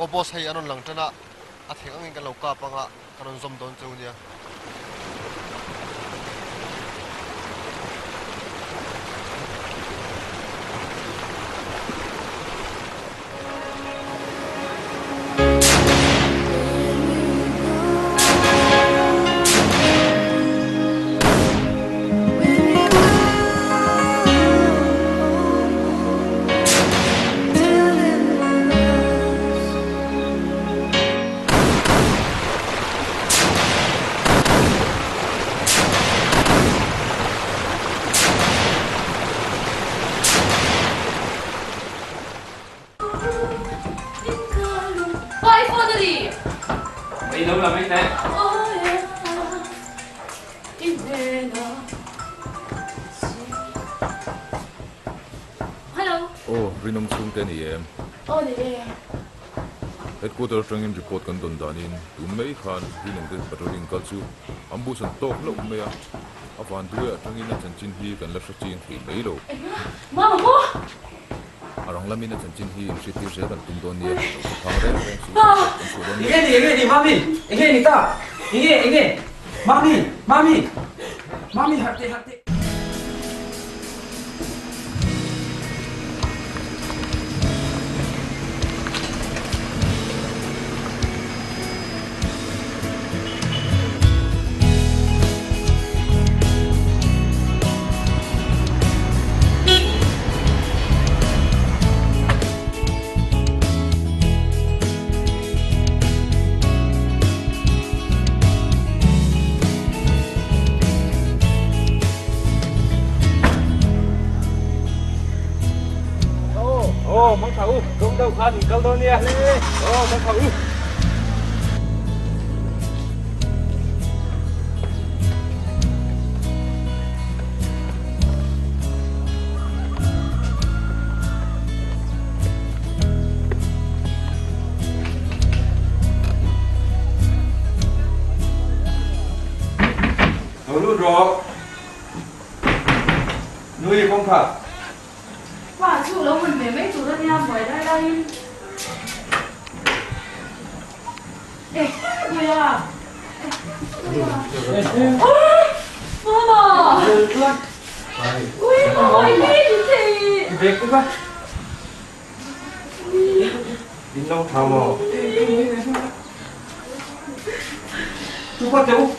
boss hay anon lang tana a theng angin kan lo ka panga kanon zom don chunia Đi đâu làm anh đấy? Hello. Rinam chung ten em. Nè. Headquarter trangin report kan don danin. Tumei khan rinam de patrolling kalchu. Ambusan tok lo meya. Avan duya trangin na chanchin hi kan la shachin thi mei lo. Mama mo. Arang lamin na chanchin hi city je kan tum don ye. Phang re re su. 이게 마미. 이게 있다. 이게 마미 할때 mong thấu cũng đâu khăn câu đâu nè mong thấu luôn rồi nuôi không thật Quả chủ lâu mình về mấy chủ đất nhà mới đây. Ê, người à. Mama. Ui, mama ini gì? Việc cái bác đi đâu thảo mò chú bắt cháu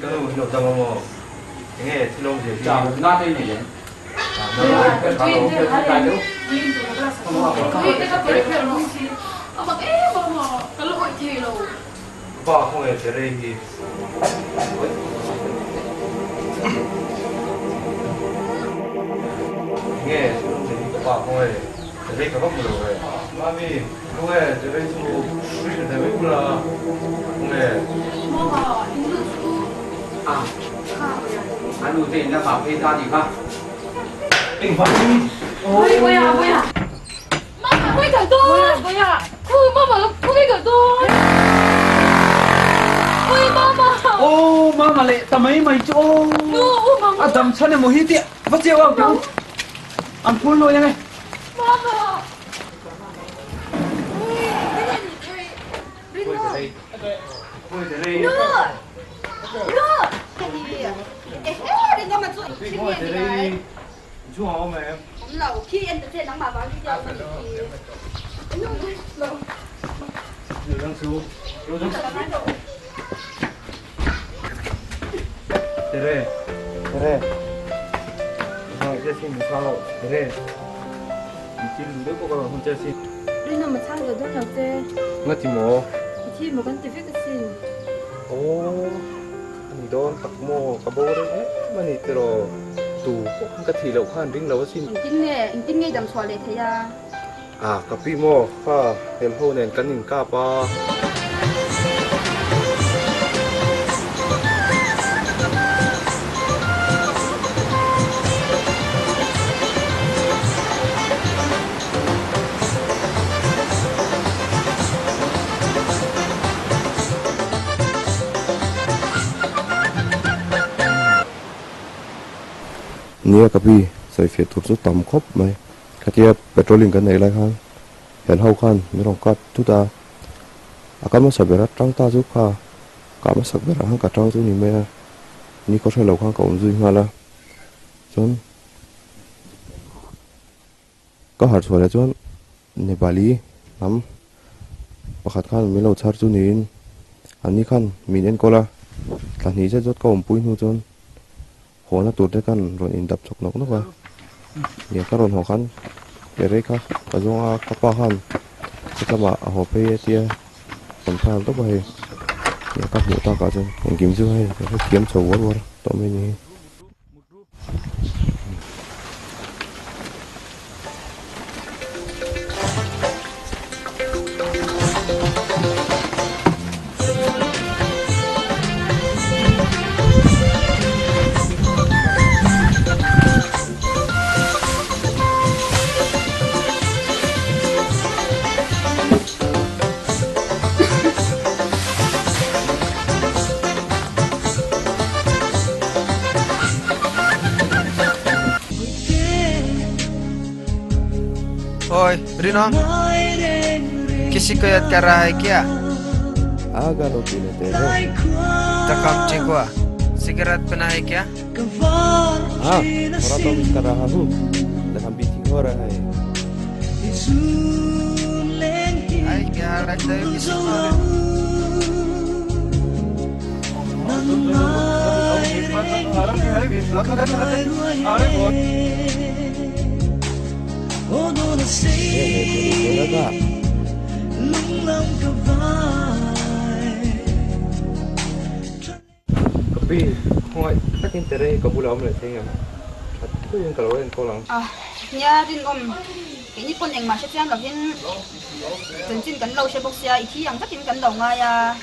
cái đâu hiểu tao mò nghe thì lâu gì chào nó đây này vậy Bà không hề thế đây thì nghe bà không hề thế đây có không được rồi mami không hề thế đây chú bây giờ thế mới là không hề anh ưu tiên là bảo khi ta gì không anh phải Ôi à. Mama, quay cả tôi. Ôi à. Mama, quay cả tôi. Ôi mama. ô mama lại tầm ấy mày chỗ Mama. tầm chân này một hít tiện bắt chiêu không chú ăn phun luôn nha này Mama. Ôi thế đây Nước. Đừng có mà tụi Ôi thế đây chú hỏi không em lẩu khi ăn được thế nắng bà vào đi đâu thì lẩu Rồi đang xuống Rồi đang Thế đây Rồi chơi xin một sao Thế đây Chị lúc có không chơi xin đi nằm mà sang rồi rất nhiều tê Ngất chị mồ chi một con tivi cái gì Ồ Anh đón tạc mồ cả bố đấy Mà nị tê rồi Tù Không có thị lậu khăn rinh lậu xin anh tin nghe đầm xóa lệ thế à Kapi mo ha hem ho nen kanin ka pa nia kapi sai fe thup chu tam khop mai khatia petrolin kan nei lai khan hel ho khan mi rong kat tu ta akama sabera tang ta chu kha kama sakbera han ka tang chu ni me ni ko thelo khan ka umzui ngala chon có hạt rồi cho Nepali lắm pakhat khan mi lo char chu nin ani khan min en kola tla ni je jot ko um pui nu chon hona tur te kan ron in dap chok nok noka ye ka ron ho khan re ka ka zonga ka pa khan chama a ho pe tia kon phan to bai ye ka mu ta ka chon en kim chu hai ka kiếm chầu war war to me ni Oi, Rino. किसी को याद कर रहा है क्या? aga lo pine te re तो काम ठीक हुआ? सिगरेट पीना है क्या? थोड़ा तो मिस कर रहा हूँ लेकिन बीती हो रहा है आई क्या लगता है किसी को? ये लगा tapi không tất nhiên tới đây có bù lỏng lại thế nhỉ tôiยังkalau yang kolang nhà tin ông cái nhịp con anh mà sẽ xem là viên chân chân cắn đầu sẽ bốc xe ý rằng tất nhiên cắn đầu ngay à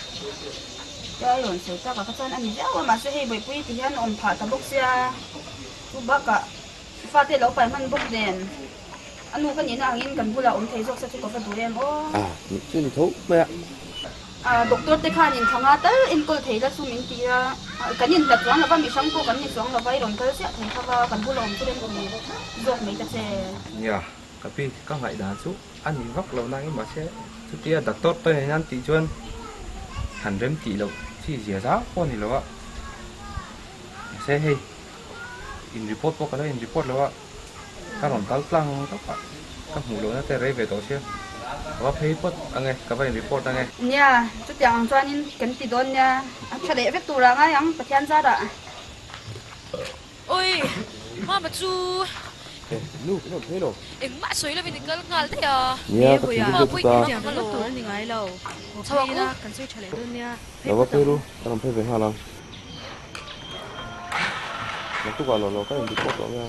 cái rồi sẽ chắc là các chân anh nhìn rõ mà sẽ hay bởi quý thì hắn ông thả tầm bốc xe chú bác cả pha tê lâu phải man bốc đèn anh nuôi cái nhìn là hình cần bù lỏng thấy rồi sẽ có phần đuôi em ô chưa đi thấu mẹ doctor te khan in thanga tar in kol theila su min tira kan in lat wang la mi sang ko kan ni song la vai ron kal sia thei khawa kan bulom tu den ko ni jok mai ta se ya tapi ka ngai da chu ani vak lo nang ma se chu tia doctor to nan ti chuan han rem ti lo chi zia za ko ni lo wa se hei in report po ka la in report lo wa ka ron tal plang ka mu lo na te re ve to siaว่าเพย์พอดอะไรกับไปรีพอร์ตอะไร nya chu tiang chuan in kan ti don nya thale vek tu ra nga yang pathian za da ôi mà bà chú lu lu thế lo em mãi suy là vì cái ngal thế à nia ka ti mà lu vui ta nhàng nó lúc tuổi thì ngay lâu sao cũng cần suy trả lời luôn nha lo wa pe lu ka ram pe ve ha lang nó tu vào lo cái gì có đó nha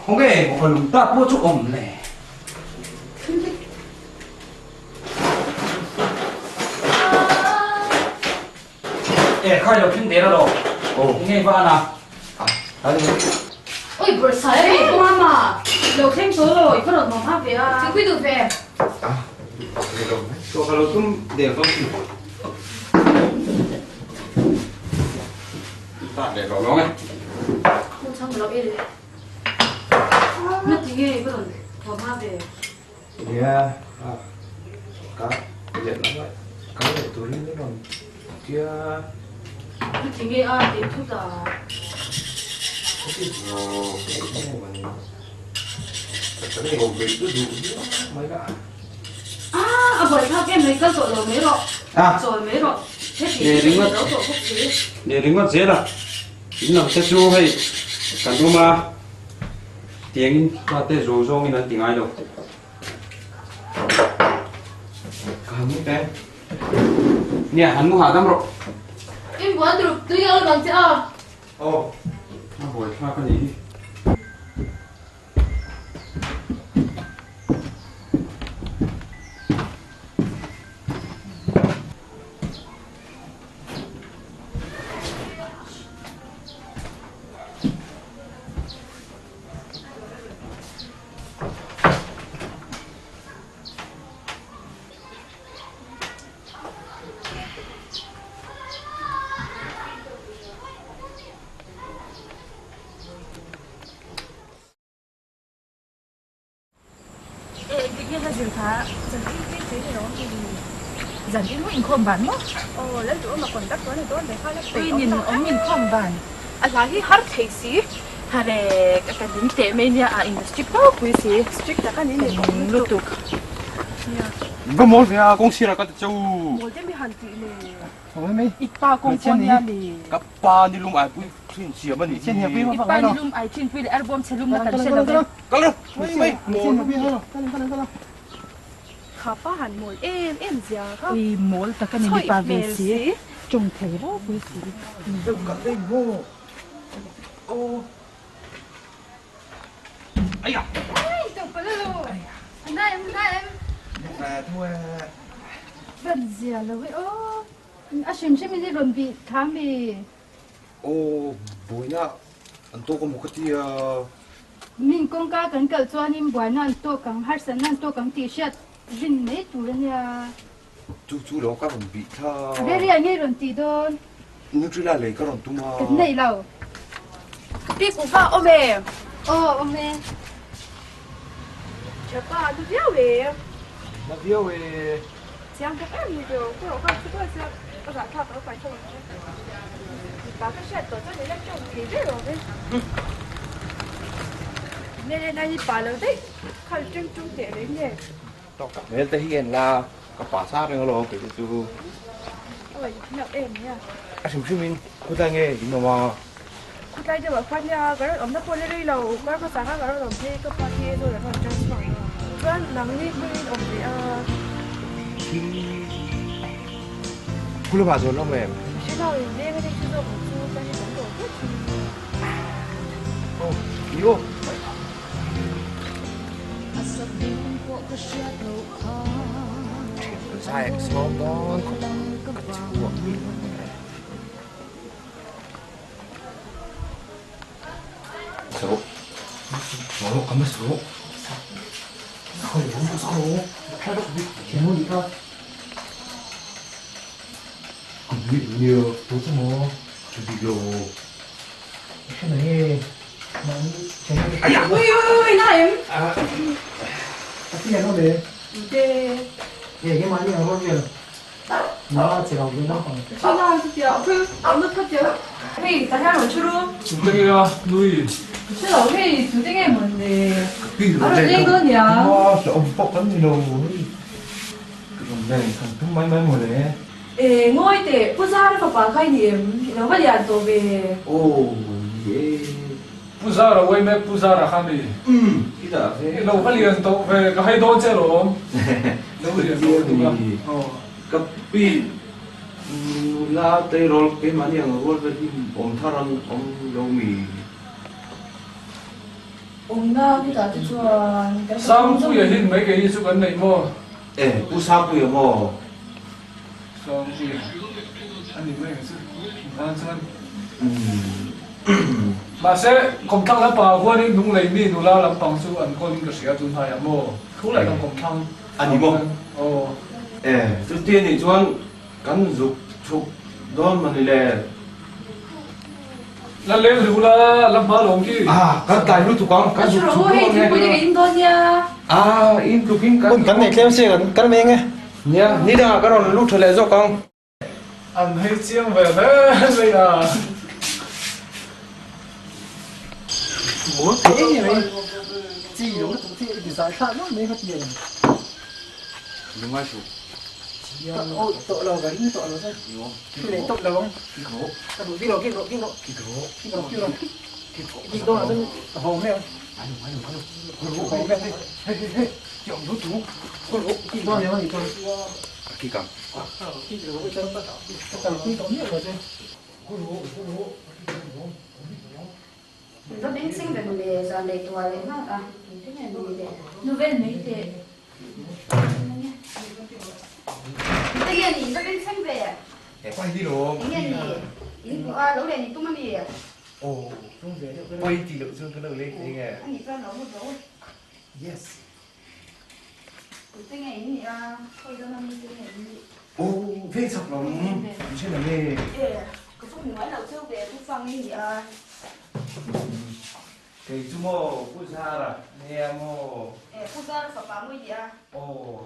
không nghe một phần ta mua chút ổng này khai được kinh tế rồi nghe vợ nào ôi bữa sáng ấy con mà đầu thêm số rồi có được một phát về à chứ quy được về so kalau tuh dia tuh tak deh kalau nggak không xong rồi đi mất thì nghe có được một phát về ya các vậy lắm vậy cái này tôi lên rồi kia mất thì nghe à đến chút là cái này hộp bịch cứ đủ mấy cả à bởi sao em lấy cân rồi mấy rồi rồi mấy rồi thế thì đấu rồi không chế để đứng mắt dễ là chính là sẽ chú hay cần đúng mà tiếng và tê rô rô như là tiếng ai đâu cả mấy cái nè hắn mua hạt lắm rồi em muốn được tuy ơn bằng chứ à ồ nó hồi pha cái gì đi dừng khá dần cái thế này nó thì dần cái mình không bán mất lấy chỗ mà còn đắt quá này tốt để khai lắp tuy nhìn ông nhìn không bán 알라히 하루 케이스 하레 약간 님 때문에 인더스트리 파고 있지 스트릭트 약간 있는 것도 có một cái công ty là có châu 뭐 때문에 한티네 không mấy 이빠 공권이야미 cấp ba đi luôn ai cũng xin xỉa bên này xin hiệp 이빠 룸 아이친 필 앨범 첼룸 나 간세 có luôn mấy 가파 한몰 em 지아가 이 몰 takkan hindi pa besi chung thero besi ấy à Chụp cái lô. Anh em. à thôi Gần dìa rồi ô. Xem mình đi chuẩn bị khám đi. ô bùi nhá anh tôi có một cái tia Mình cũng có cần cỡ cho anh buổi nan tôi cần hát sân nan tôi cần t-shirt. Vinh mấy chủ lên nha. chú đó các bạn bị tha Bây giờ nghe rồi tí đó. nước chỉ là lấy các bạn tụi mà Cái này lâu. 삐 오빠 어메 Ô ông em. 제가 또 비어왜 nó thiếu về 지양 또 빨리 줘 그럼 오빠 그거에서 오빠 다 그거 빨리 줘 이빠 그 셔츠 또 저기 좀 기대로 왜 내가 이 발로데 칼좀 때리네 mấy tay hiện là các bà sát này nó cái chú 어 이거 애미야 anh xem mình có tay nghe thì mà 그다음에 뭐 파냐 그런 엄마 폴리로 그거 사가 그런 엄지 그 파티에서 그런 좀 그런 낭리 그린 엄지야 cứ bà rồi lắm em 신화의 내면의 기도 공부까지 전부 ô yếu sai số đó số số có mấy số số hai đốc bị chém đi thôi còn bị nhiều tôi sẽ mua video cái này mà chém đi Ui na em. à cái này nó để Để cái máy này nó kìa nó chỉ làm cái nó còn 전화 주세요. 그 아무 터져. 회의 다시 한번 주로. 중등이야 누이 싫어 회의 두 개가 뭔데? cái 바로 낸 거냐? nó sẽ ông bốc bánh gì đâu cái đồng này thằng chúng mấy mấy mùa này 에 ngồi 때 부사를 봐 가이님. 너무 안 또베. ô dễ 부사라 왜매 부사라 하니 cái đó thế lâu cái liền tàu về cái hay đón chơi rồi lâu liền kia tàu thì ờ cấp pi là tây rồi cái mà nhiều người quên cái ông thằng ông đâu mì 온나 기다 좋아. 쌍부에 힘 mấy cái sự vấn này mà 에 부사부요 뭐 쌍부에 아니 mấy cái sự đang chân mà sẽ công thăng là bảo qua đi đúng lấy mi đúng là làm bằng sự ăn con cái sự tụi thầy mà không lại làm công thăng 아니 뭐 어 에 trước tiên thì chúng cắn dục chụp đón mà này là lên rồi là làm bao lâu kia à cắn tài lúc tụi con cắn dục chụp 회의 đón 듣고 이게 này 인도냐? à in chụp in cắn cắn này kêu xe cắn mình nghe nha ní đang cái đó lúc thời lệ do con ăn hay chiang về đấy bây giờ ủa thế như này chỉ đúng cái thế thì giải pháp nó mới hết tiền đúng ngay chụp ô tội là cái tội là sao cái này tội là không cái đồ cái đồ cái đồ cái đồ cái đồ cái đồ cái đồ là tôi hồng này hồng này hey hey hey chồng chú con lỗ cái đồ này mà khi cầm cái đồ cái chân cái cái đồ nhiều rồi chứ con lỗ nó đến sinh về mình giờ để tuổi để nó à thế này mình để nó bên mấy để cái gì nhỉ nó bên sinh về à để quay đi đồ cái gì nhỉ ý của à đâu này nhỉ tung nó gì à ồ quay thì lượng dương cái đầu lên thế nghe anh nhỉ cho nó một dấu yes cái ngày nhỉ à thôi cho nó đi cái ngày nhỉ ô phê sọc lắm trên là nghe cái phút mình nói đầu chưa về phút xong nhỉ à cái chú mô phụ sa là nghe mô phụ sa sập bám mũi gì à? ồ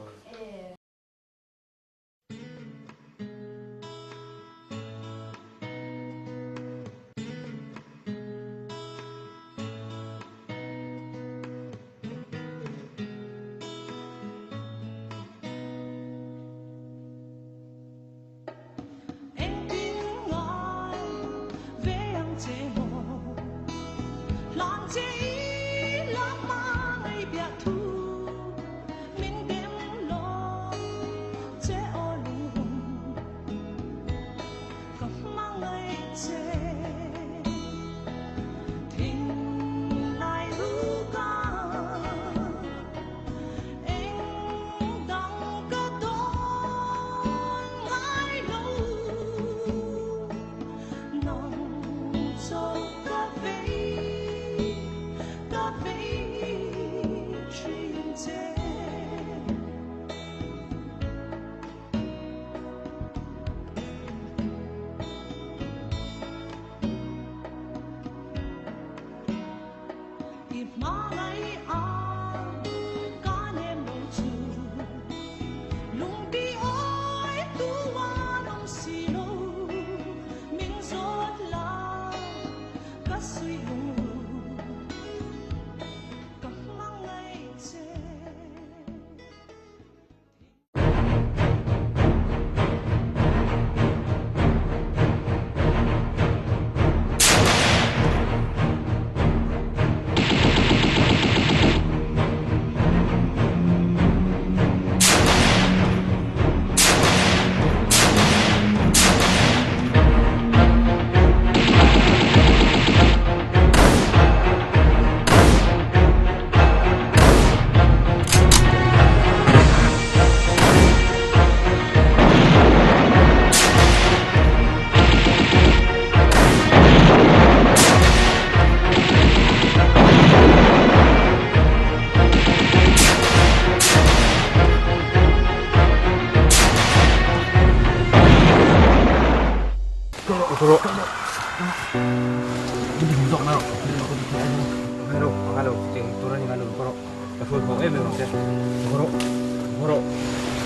Hello. Jadi bentuk nào? Hello, tiếng tôi đang nghe luôn koro. Cái phone của em rồi kìa. Koro.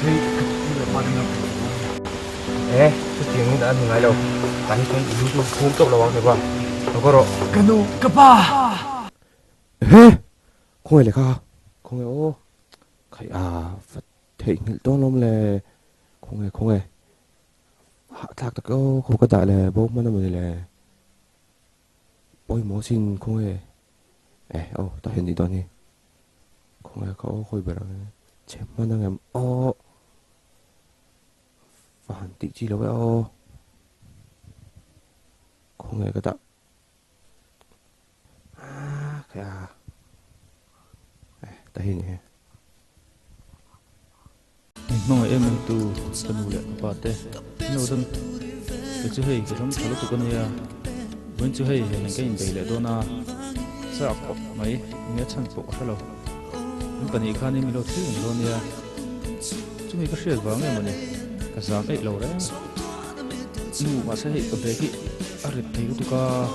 Đi, đi là quan trọng. Ê, cái tiếng đã ngừng ngay đâu. Tani con YouTube không tốt là thế quan. Koro. Kanu, kapa. Ê, không phải là kha, không phải ô, cái phát hiện hiện to lắm là không phải. Thạc tạc ô không có đại là bố mà nó mới là bố mổ xin không hề ô ta hiện gì đó nhỉ không hề có khôi bờ rằng chém mà đang em ô phản tị chi lâu ô không hề có tạo cái ta hiện nhỉ mong em tu cần luyện và te nô đâm cái chú hay cái lắm thằng lúc tụi con nha vẫn chú hay là cái gì để đó na sao có mấy nghe chân bộ hello những cái này khá nên mình lo thứ mình lo nha chú hay có chuyện vắng em mà nè cái sáng ấy lâu đấy nu mà sẽ hay có cái à rồi thấy tụi con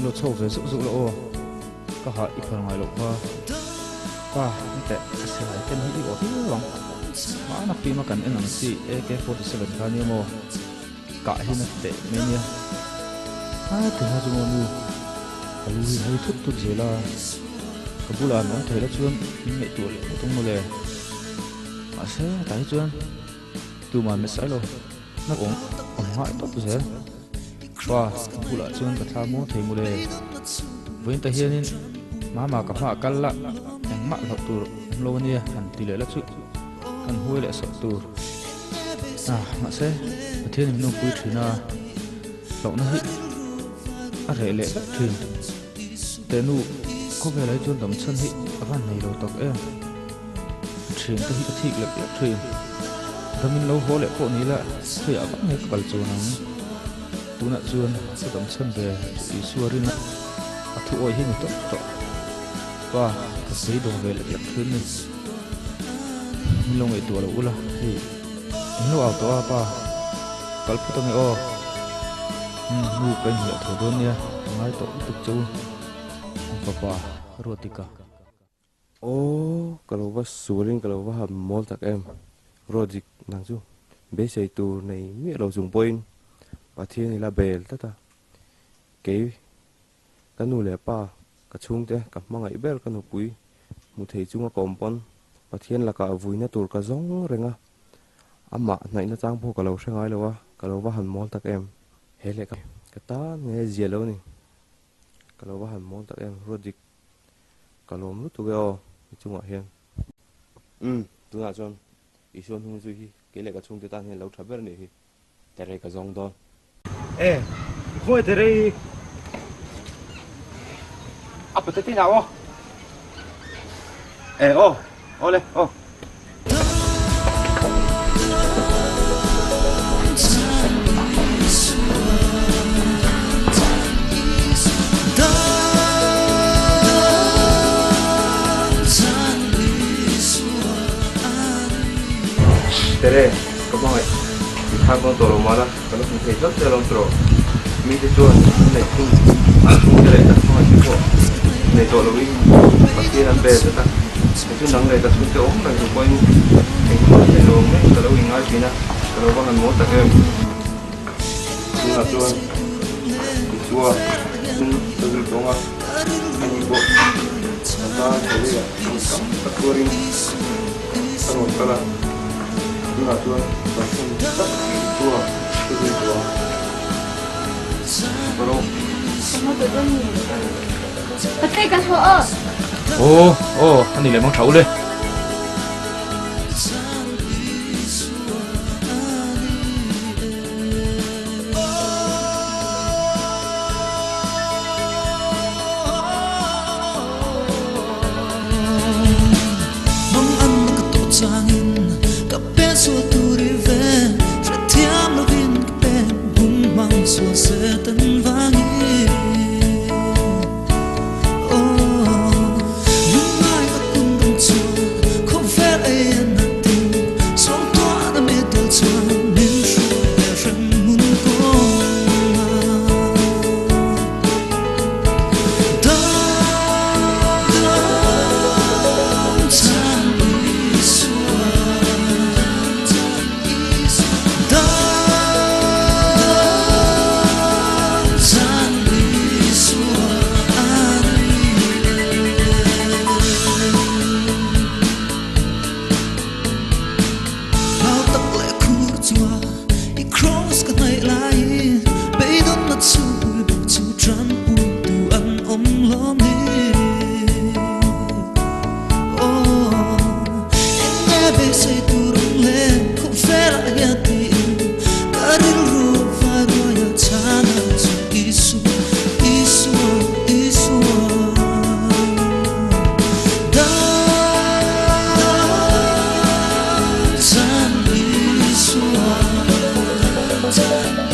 lo sâu về dụng dụng lo có hỏi ít phần ngoài lộ qua những cái sẽ lại cái gì bỏ thứ vắng mà nó phim mà cần em làm gì AK-47 cái như mò cả hình tệ mấy nha từ hai chúng nu hay thuốc gì là cái bữa là nó thấy là chuyên những nghệ tuổi trong mùa hè mà sẽ thấy chuyên từ mà mới sai rồi nó cũng hoại tốt rồi và bữa là chuyên cả tham mua thấy mùa hè với tay hiền mà cả họ cắt lại những mạng học tuổi lâu nha hẳn tỷ lệ là chút ăn hôi lại sợ tù mà sẽ thiên mình nông quý thủy na lậu nó hít rễ lệ bất thuyền để nu có về lấy chôn tầm chân hít van này đầu tộc em thuyền tôi hít thịt lực lệ thuyền ta mình lâu hố lệ cổ ní lại thì ở bắc này có bal chôn nắng tu nãy chôn cái tầm chân về ý xua đi nè thu ôi hết một tốt và cái giấy đồ về lệ thuyền này long itu ala ula hi no auto apa kalputo me o nu kan ya thodonia ngai to tuk chu papa rotika ô kalau va surin kalau va ham mol tak em rojik nang chu be sei tu nei mi lo jung point pathian ila bel ta ta ke kanu le pa ka chung te ka mangai ber kanu pui mu thei chunga kompon pathian la ka vuina tur ka zong renga ama nai na chang pho ka lo hrengai lowa ka lo va han mol tak em hele ka ta nge zelo ni ka lo va han mol tak em rojik ka lom lu tu ge o chunga hian tu na chon ison hung zu hi ke le ka chung te tan he lo thaber ni hi tere ka zong don ê thôi thế đây áp được thế nào không ê ô lên ô tere có bao ngày thang con tổ mà là nó không thể rất là lòng tổ mi cái chuột này không thể đặt không phải của này tổ là mình bắt kia làm bè cho ta cái chút nắng này ta xuống chỗ này rồi quay thành một cái lồng ấy ta đâu ngay kia nè ta đâu có hàng mốt ta em nhưng là chuột chua tôi đi chỗ mà anh bộ ta thấy là cắm bắt curing ta một cái là nhưng mà chua và không tất chua tôi đi chua rồi tất cả các họ ô anh đi lại mong trấu lên Time